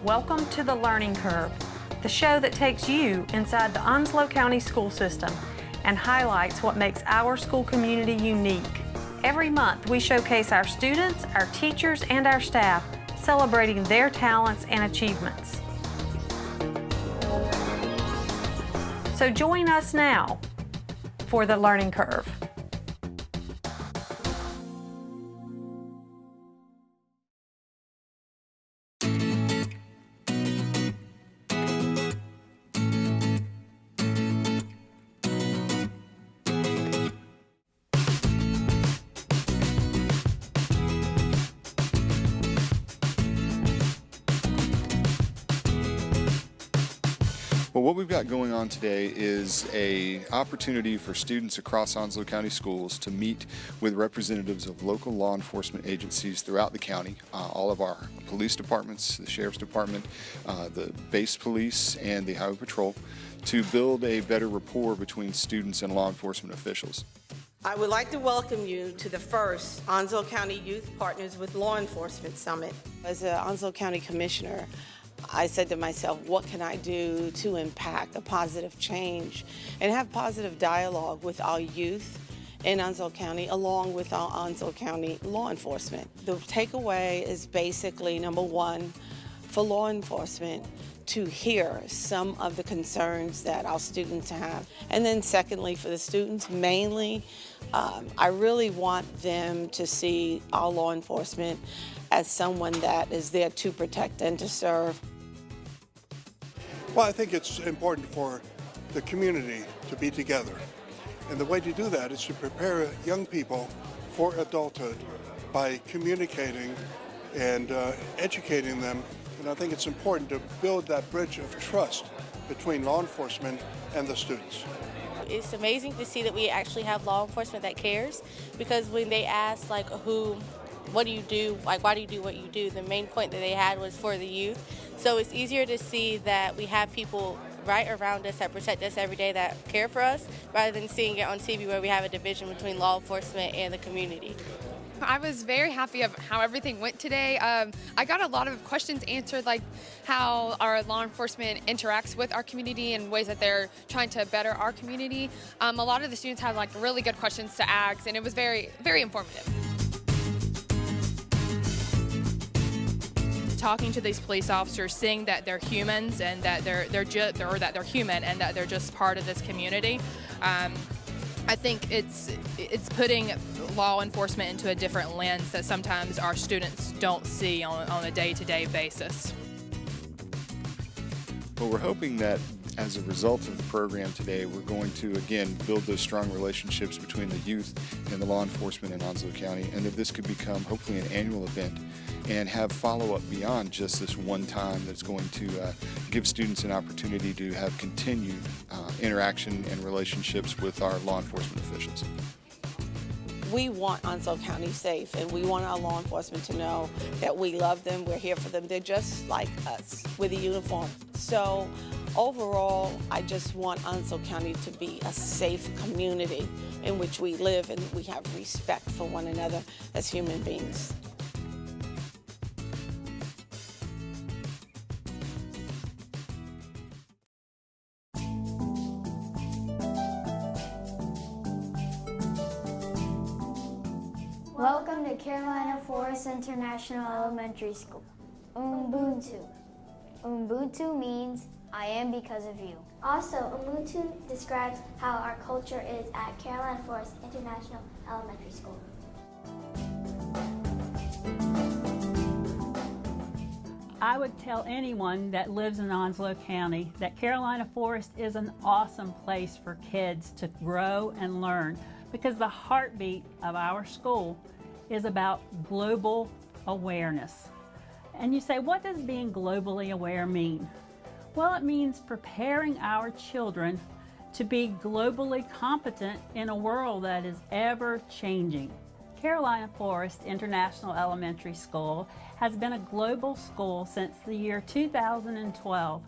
Welcome to The Learning Curve, the show that takes you inside the Onslow County school system and highlights what makes our school community unique. Every month, we showcase our students, our teachers, and our staff, celebrating their talents and achievements. So join us now for The Learning Curve. Well, what we've got going on today is an opportunity for students across Onslow County Schools to meet with representatives of local law enforcement agencies throughout the county, all of our police departments, the Sheriff's Department, the base police, and the Highway Patrol, to build a better rapport between students and law enforcement officials. I would like to welcome you to the first Onslow County Youth Partners with Law Enforcement Summit. As an Onslow County Commissioner, I said to myself, what can I do to impact a positive change and have positive dialogue with our youth in Onslow County along with our Onslow County law enforcement? The takeaway is basically, number one, for law enforcement to hear some of the concerns that our students have. And then secondly, for the students, mainly, I really want them to see our law enforcement as someone that is there to protect and to serve. Well, I think it's important for the community to be together. And the way to do that is to prepare young people for adulthood by communicating and educating them. And I think it's important to build that bridge of trust between law enforcement and the students. It's amazing to see that we actually have law enforcement that cares, because when they ask, like, what do you do, like, why do you do what you do, the main point that they had was for the youth. So it's easier to see that we have people right around us that protect us every day, that care for us, rather than seeing it on TV where we have a division between law enforcement and the community. I was very happy of how everything went today. I got a lot of questions answered, like how our law enforcement interacts with our community and ways that they're trying to better our community. A lot of the students had like really good questions to ask, and it was very, very informative. Talking to these police officers, seeing that they're humans and that they're human and that they're just part of this community. I think it's putting law enforcement into a different lens that sometimes our students don't see on a day-to-day basis. Well, we're hoping that as a result of the program today, we're going to, again, build those strong relationships between the youth and the law enforcement in Onslow County, and that this could become, hopefully, an annual event and have follow-up beyond just this one time that's going to give students an opportunity to have continued interaction and relationships with our law enforcement officials. We want Onslow County safe, and we want our law enforcement to know that we love them, we're here for them. They're just like us with a uniform. So overall, I just want Onslow County to be a safe community in which we live and we have respect for one another as human beings. Welcome to Carolina Forest International Elementary School. Ubuntu. Ubuntu means I am because of you. Also, Ubuntu describes how our culture is at Carolina Forest International Elementary School. I would tell anyone that lives in Onslow County that Carolina Forest is an awesome place for kids to grow and learn, because the heartbeat of our school is about global awareness. And you say, what does being globally aware mean? Well, it means preparing our children to be globally competent in a world that is ever changing. Carolina Forest International Elementary School has been a global school since the year 2012.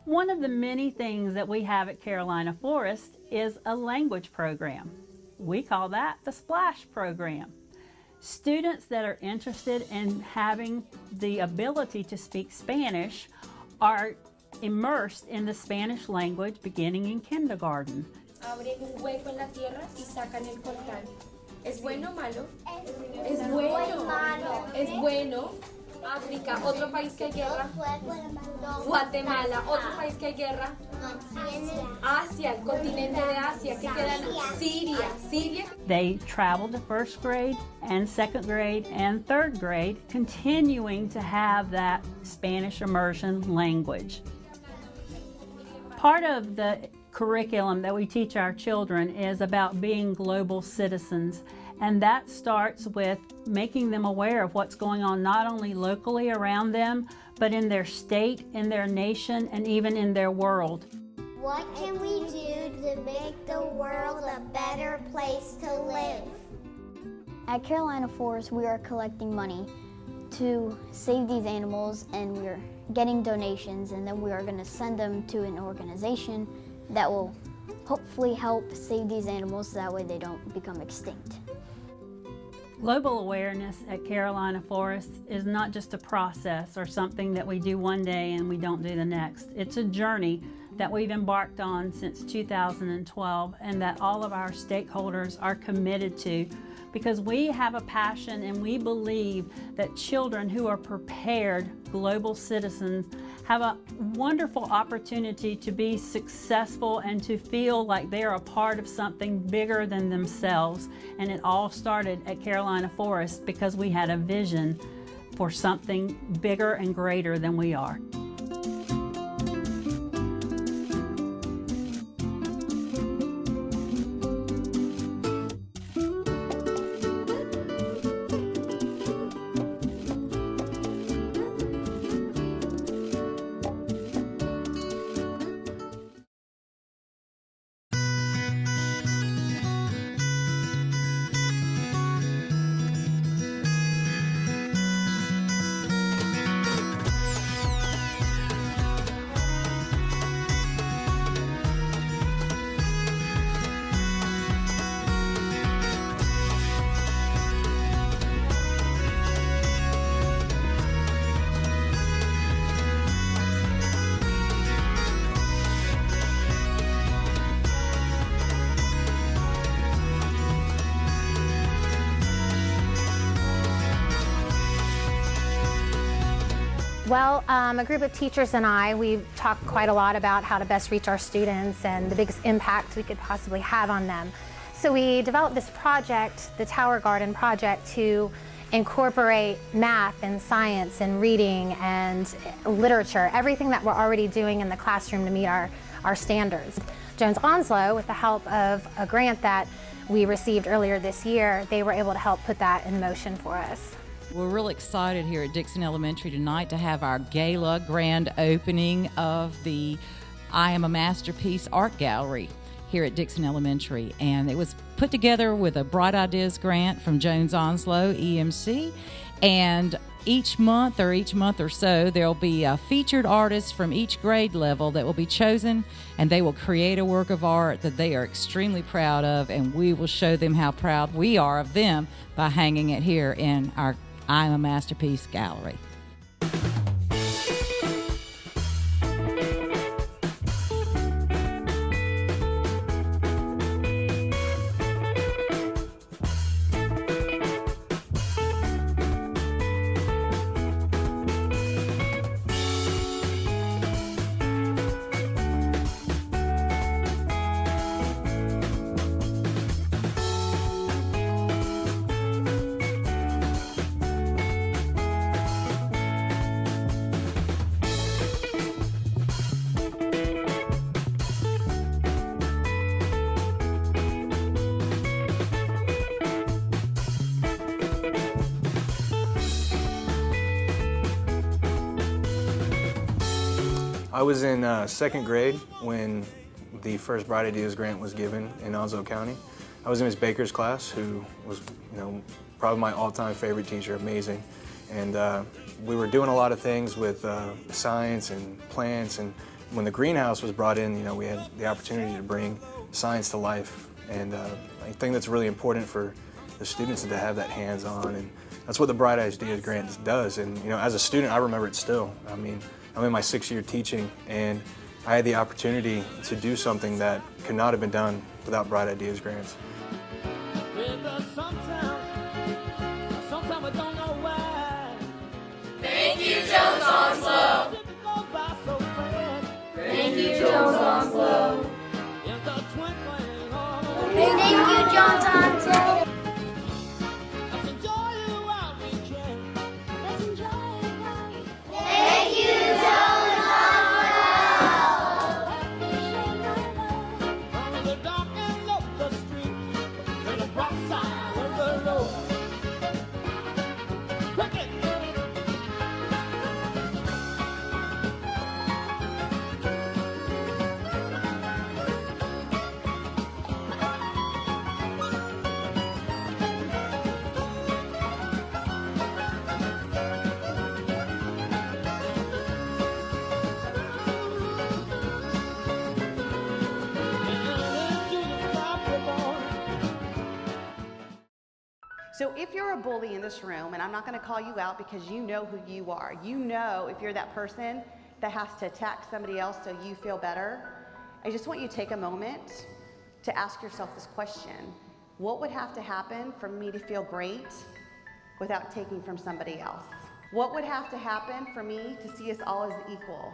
One of the many things that we have at Carolina Forest is a language program. We call that the SPLASH program. Students that are interested in having the ability to speak Spanish are immersed in the Spanish language beginning in kindergarten. Abren un hueco en la tierra y sacan el portal. ¿Es bueno o malo? Es bueno. Es bueno. África, otro país que hay guerra. Guatemala, otro país que hay guerra. Asia, el continente de Asia, que queda en Siria. They travel to first grade and second grade and third grade, continuing to have that Spanish immersion language. Part of the curriculum that we teach our children is about being global citizens, and that starts with making them aware of what's going on not only locally around them, but in their state, in their nation, and even in their world. What can we do to make the world a better place to live? At Carolina Forest, we are collecting money to save these animals, and we're getting donations, and then we are going to send them to an organization that will hopefully help save these animals so that way they don't become extinct. Global awareness at Carolina Forest is not just a process or something that we do one day and we don't do the next. It's a journey that we've embarked on since 2012 and that all of our stakeholders are committed to, because we have a passion and we believe that children who are prepared global citizens have a wonderful opportunity to be successful and to feel like they're a part of something bigger than themselves. And it all started at Carolina Forest because we had a vision for something bigger and greater than we are. Well, a group of teachers and I, we've talked quite a lot about how to best reach our students and the biggest impact we could possibly have on them. So we developed this project, the Tower Garden Project, to incorporate math and science and reading and literature, everything that we're already doing in the classroom to meet our standards. Jones Onslow, with the help of a grant that we received earlier this year, they were able to help put that in motion for us. We're real excited here at Dixon Elementary tonight to have our gala grand opening of the I Am a Masterpiece Art Gallery here at Dixon Elementary. And it was put together with a Bright Ideas grant from Jones Onslow, EMC. And each month or so, there'll be a featured artist from each grade level that will be chosen, and they will create a work of art that they are extremely proud of, and we will show them how proud we are of them by hanging it here in our I'm a Masterpiece Gallery. I was in second grade when the first Bright Ideas grant was given in Onslow County. I was in Ms. Baker's class, who was, probably my all-time favorite teacher, amazing. And we were doing a lot of things with science and plants, and when the greenhouse was brought in, we had the opportunity to bring science to life. And I think that's really important for the students to have that hands-on, and that's what the Bright Ideas Grant does. And you know, as a student, I remember it still. I mean, I'm in my 6th year teaching, and I had the opportunity to do something that could not have been done without Bright Ideas Grants. Thank you, Jones Onslow. Thank you, Jones Onslow. Thank you, Jones Onslow. Thank you, Jones So if you're a bully in this room, and I'm not going to call you out because you know who you are. You know if you're that person that has to attack somebody else so you feel better. I just want you to take a moment to ask yourself this question. What would have to happen for me to feel great without taking from somebody else? What would have to happen for me to see us all as equal?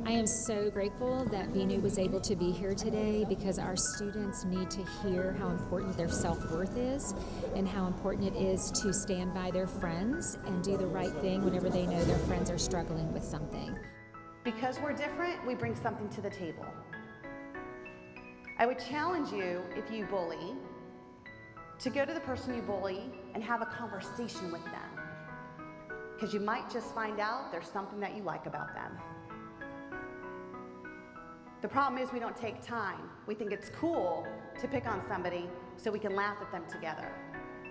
I am so grateful that Binu was able to be here today because our students need to hear how important their self-worth is and how important it is to stand by their friends and do the right thing whenever they know their friends are struggling with something. Because we're different, we bring something to the table. I would challenge you, if you bully, to go to the person you bully and have a conversation with them. Because you might just find out there's something that you like about them. The problem is we don't take time. We think it's cool to pick on somebody so we can laugh at them together.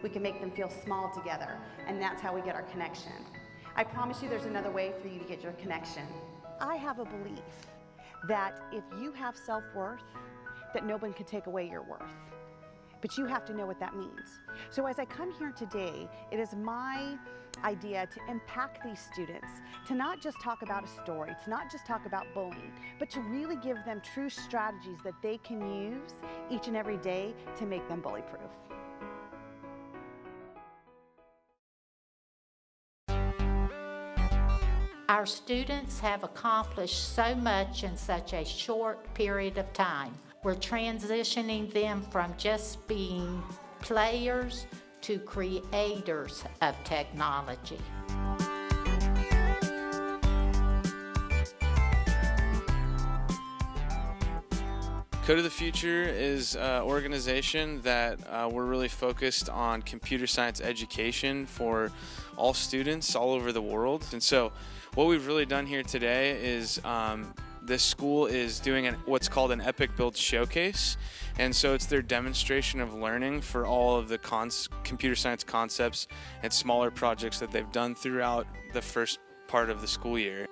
We can make them feel small together, and that's how we get our connection. I promise you there's another way for you to get your connection. I have a belief that if you have self-worth, that no one can take away your worth. But you have to know what that means. So as I come here today, it is my idea to impact these students, to not just talk about a story, to not just talk about bullying, but to really give them true strategies that they can use each and every day to make them bully-proof. Our students have accomplished so much in such a short period of time. We're transitioning them from just being players to creators of technology. Code of the Future is an organization that we're really focused on computer science education for all students all over the world. And so what we've really done here today is this school is doing what's called an Epic Build Showcase. And so it's their demonstration of learning for all of the computer science concepts and smaller projects that they've done throughout the first part of the school year.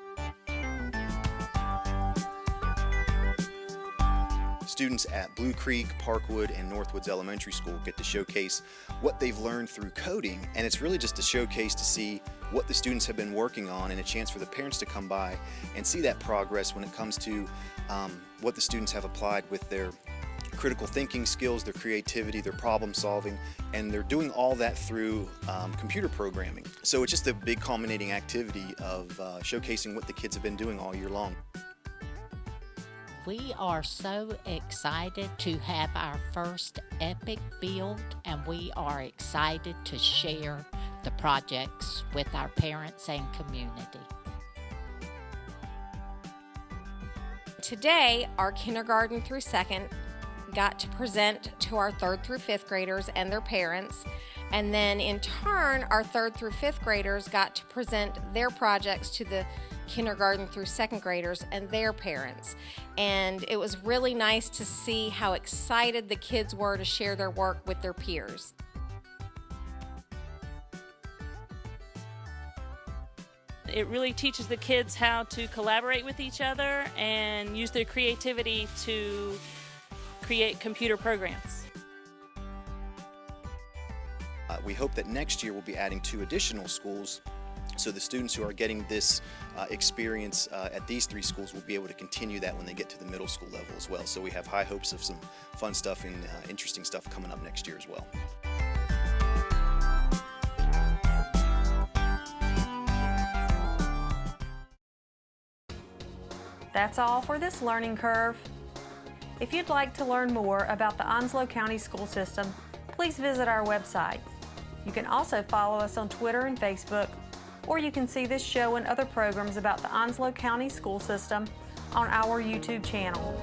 Students at Blue Creek, Parkwood, and Northwoods Elementary School get to showcase what they've learned through coding, and it's really just a showcase to see what the students have been working on and a chance for the parents to come by and see that progress when it comes to what the students have applied with their critical thinking skills, their creativity, their problem solving, and they're doing all that through computer programming. So it's just a big culminating activity of showcasing what the kids have been doing all year long. We are so excited to have our first Epic Build, and we are excited to share the projects with our parents and community. Today, our kindergarten through second got to present to our 3rd through 5th graders and their parents, and then in turn, our 3rd through 5th graders got to present their projects to the kindergarten through 2nd graders and their parents. And it was really nice to see how excited the kids were to share their work with their peers. It really teaches the kids how to collaborate with each other and use their creativity to create computer programs. We hope that next year we'll be adding 2 additional schools, so the students who are getting this experience at these 3 schools will be able to continue that when they get to the middle school level as well. So we have high hopes of some fun stuff and interesting stuff coming up next year as well. That's all for this learning curve. If you'd like to learn more about the Onslow County school system, please visit our website. You can also follow us on Twitter and Facebook, or you can see this show and other programs about the Onslow County school system on our YouTube channel.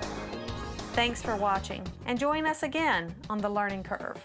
Thanks for watching, and join us again on The Learning Curve.